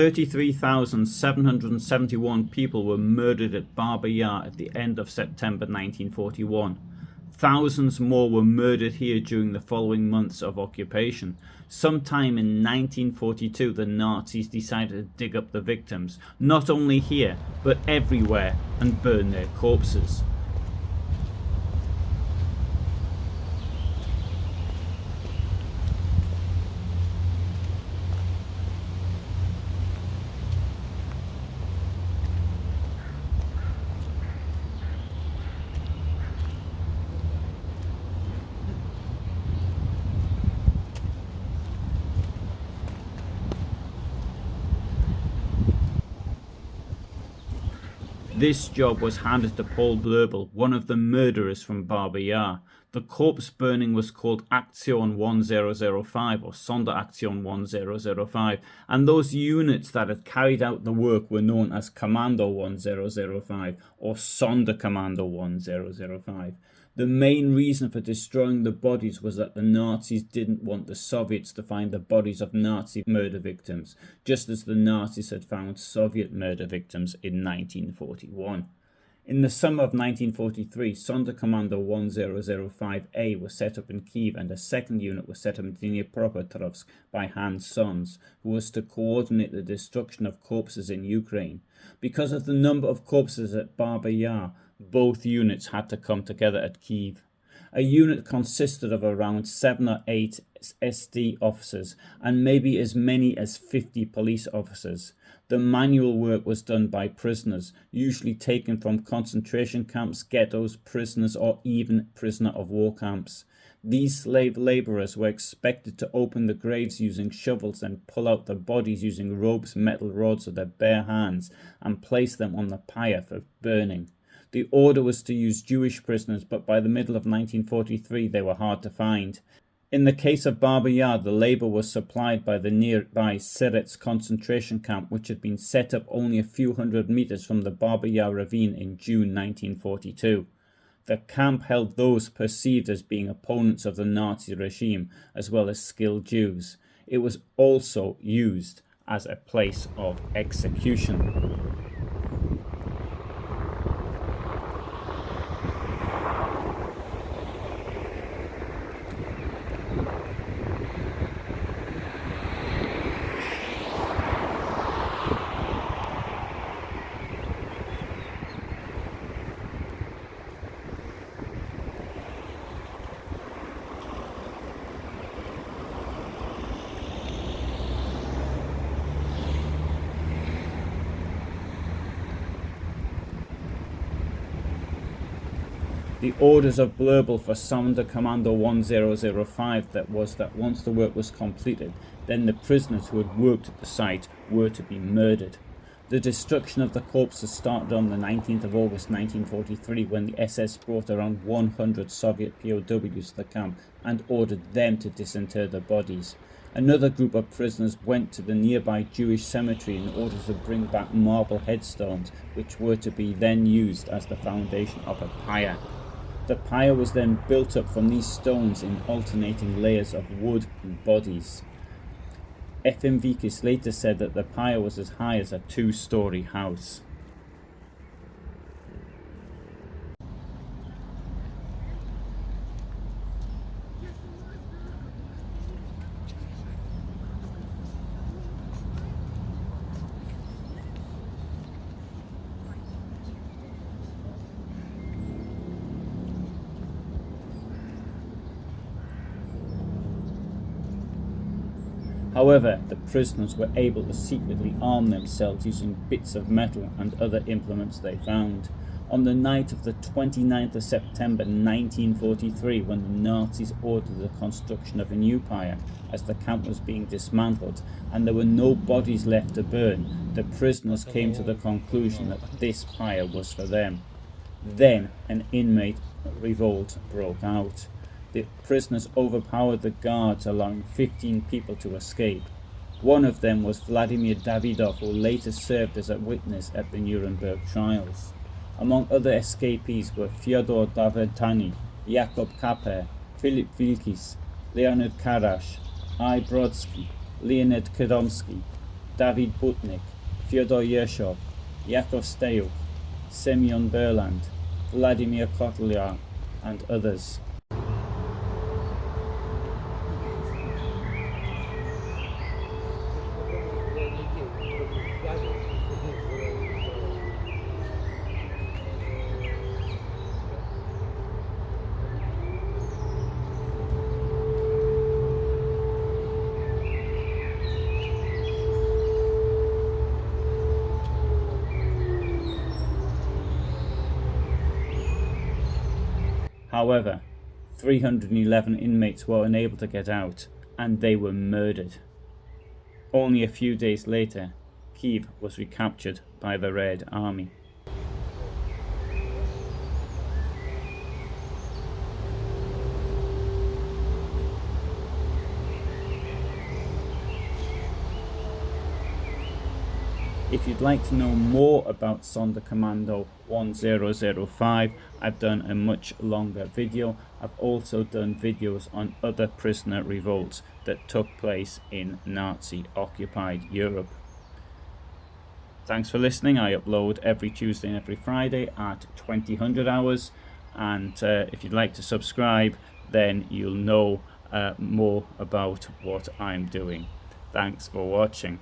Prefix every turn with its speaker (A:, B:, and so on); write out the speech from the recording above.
A: 33,771 people were murdered at Babi Yar at the end of September 1941. Thousands more were murdered here during the following months of occupation. Sometime in 1942, the Nazis decided to dig up the victims, not only here, but everywhere, and burn their corpses. This job was handed to Paul Blöbel, one of the murderers from Babi Yar. The corpse burning was called Aktion 1005 or Sonderaktion 1005, and those units that had carried out the work were known as Kommando 1005 or Sonderkommando 1005. The main reason for destroying the bodies was that the Nazis didn't want the Soviets to find the bodies of Nazi murder victims, just as the Nazis had found Soviet murder victims in 1941. In the summer of 1943, Sonderkommando 1005A was set up in Kiev, and a second unit was set up in Dnipropetrovsk by Hans Sons, who was to coordinate the destruction of corpses in Ukraine. Because of the number of corpses at Babi Yar, both units had to come together at Kiev. A unit consisted of around 7 or 8 SD officers and maybe as many as 50 police officers. The manual work was done by prisoners, usually taken from concentration camps, ghettos, prisoners, or even prisoner of war camps. These slave labourers were expected to open the graves using shovels and pull out the bodies using ropes, metal rods, or their bare hands and place them on the pyre for burning. The order was to use Jewish prisoners, but by the middle of 1943 they were hard to find. In the case of Babi Yar, the labour was supplied by the nearby Syrets concentration camp, which had been set up only a few hundred metres from the Babi Yar ravine in June 1942. The camp held those perceived as being opponents of the Nazi regime, as well as skilled Jews. It was also used as a place of execution. The orders of Blöbel for Sonderkommando 1005 was that once the work was completed, then the prisoners who had worked at the site were to be murdered. The destruction of the corpses started on the 19th of August 1943 when the SS brought around 100 Soviet POWs to the camp and ordered them to disinter the bodies. Another group of prisoners went to the nearby Jewish cemetery in order to bring back marble headstones, which were to be then used as the foundation of a pyre. The pyre was then built up from these stones in alternating layers of wood and bodies. Efim Vikis later said that the pyre was as high as a 2-story house. However, the prisoners were able to secretly arm themselves using bits of metal and other implements they found. On the night of the 29th of September 1943, when the Nazis ordered the construction of a new pyre, as the camp was being dismantled and there were no bodies left to burn, the prisoners came to the conclusion that this pyre was for them. Then an inmate revolt broke out. The prisoners overpowered the guards, allowing 15 people to escape. One of them was Vladimir Davidov, who later served as a witness at the Nuremberg trials. Among other escapees were Fyodor Davidtani, Jakub Kaper, Philip Vilkis, Leonid Karash, I. Brodsky, Leonid Kadomsky, David Butnik, Fyodor Yershov, Yakov Steyuk, Semyon Berland, Vladimir Kotelyak, and others. However, 311 inmates were unable to get out, and they were murdered. Only a few days later, Kiev was recaptured by the Red Army. If you'd like to know more about Sonderkommando 1005, I've done a much longer video. I've also done videos on other prisoner revolts that took place in Nazi-occupied Europe. Thanks for listening. I upload every Tuesday and every Friday at 2000 hours. And if you'd like to subscribe, then you'll know more about what I'm doing. Thanks for watching.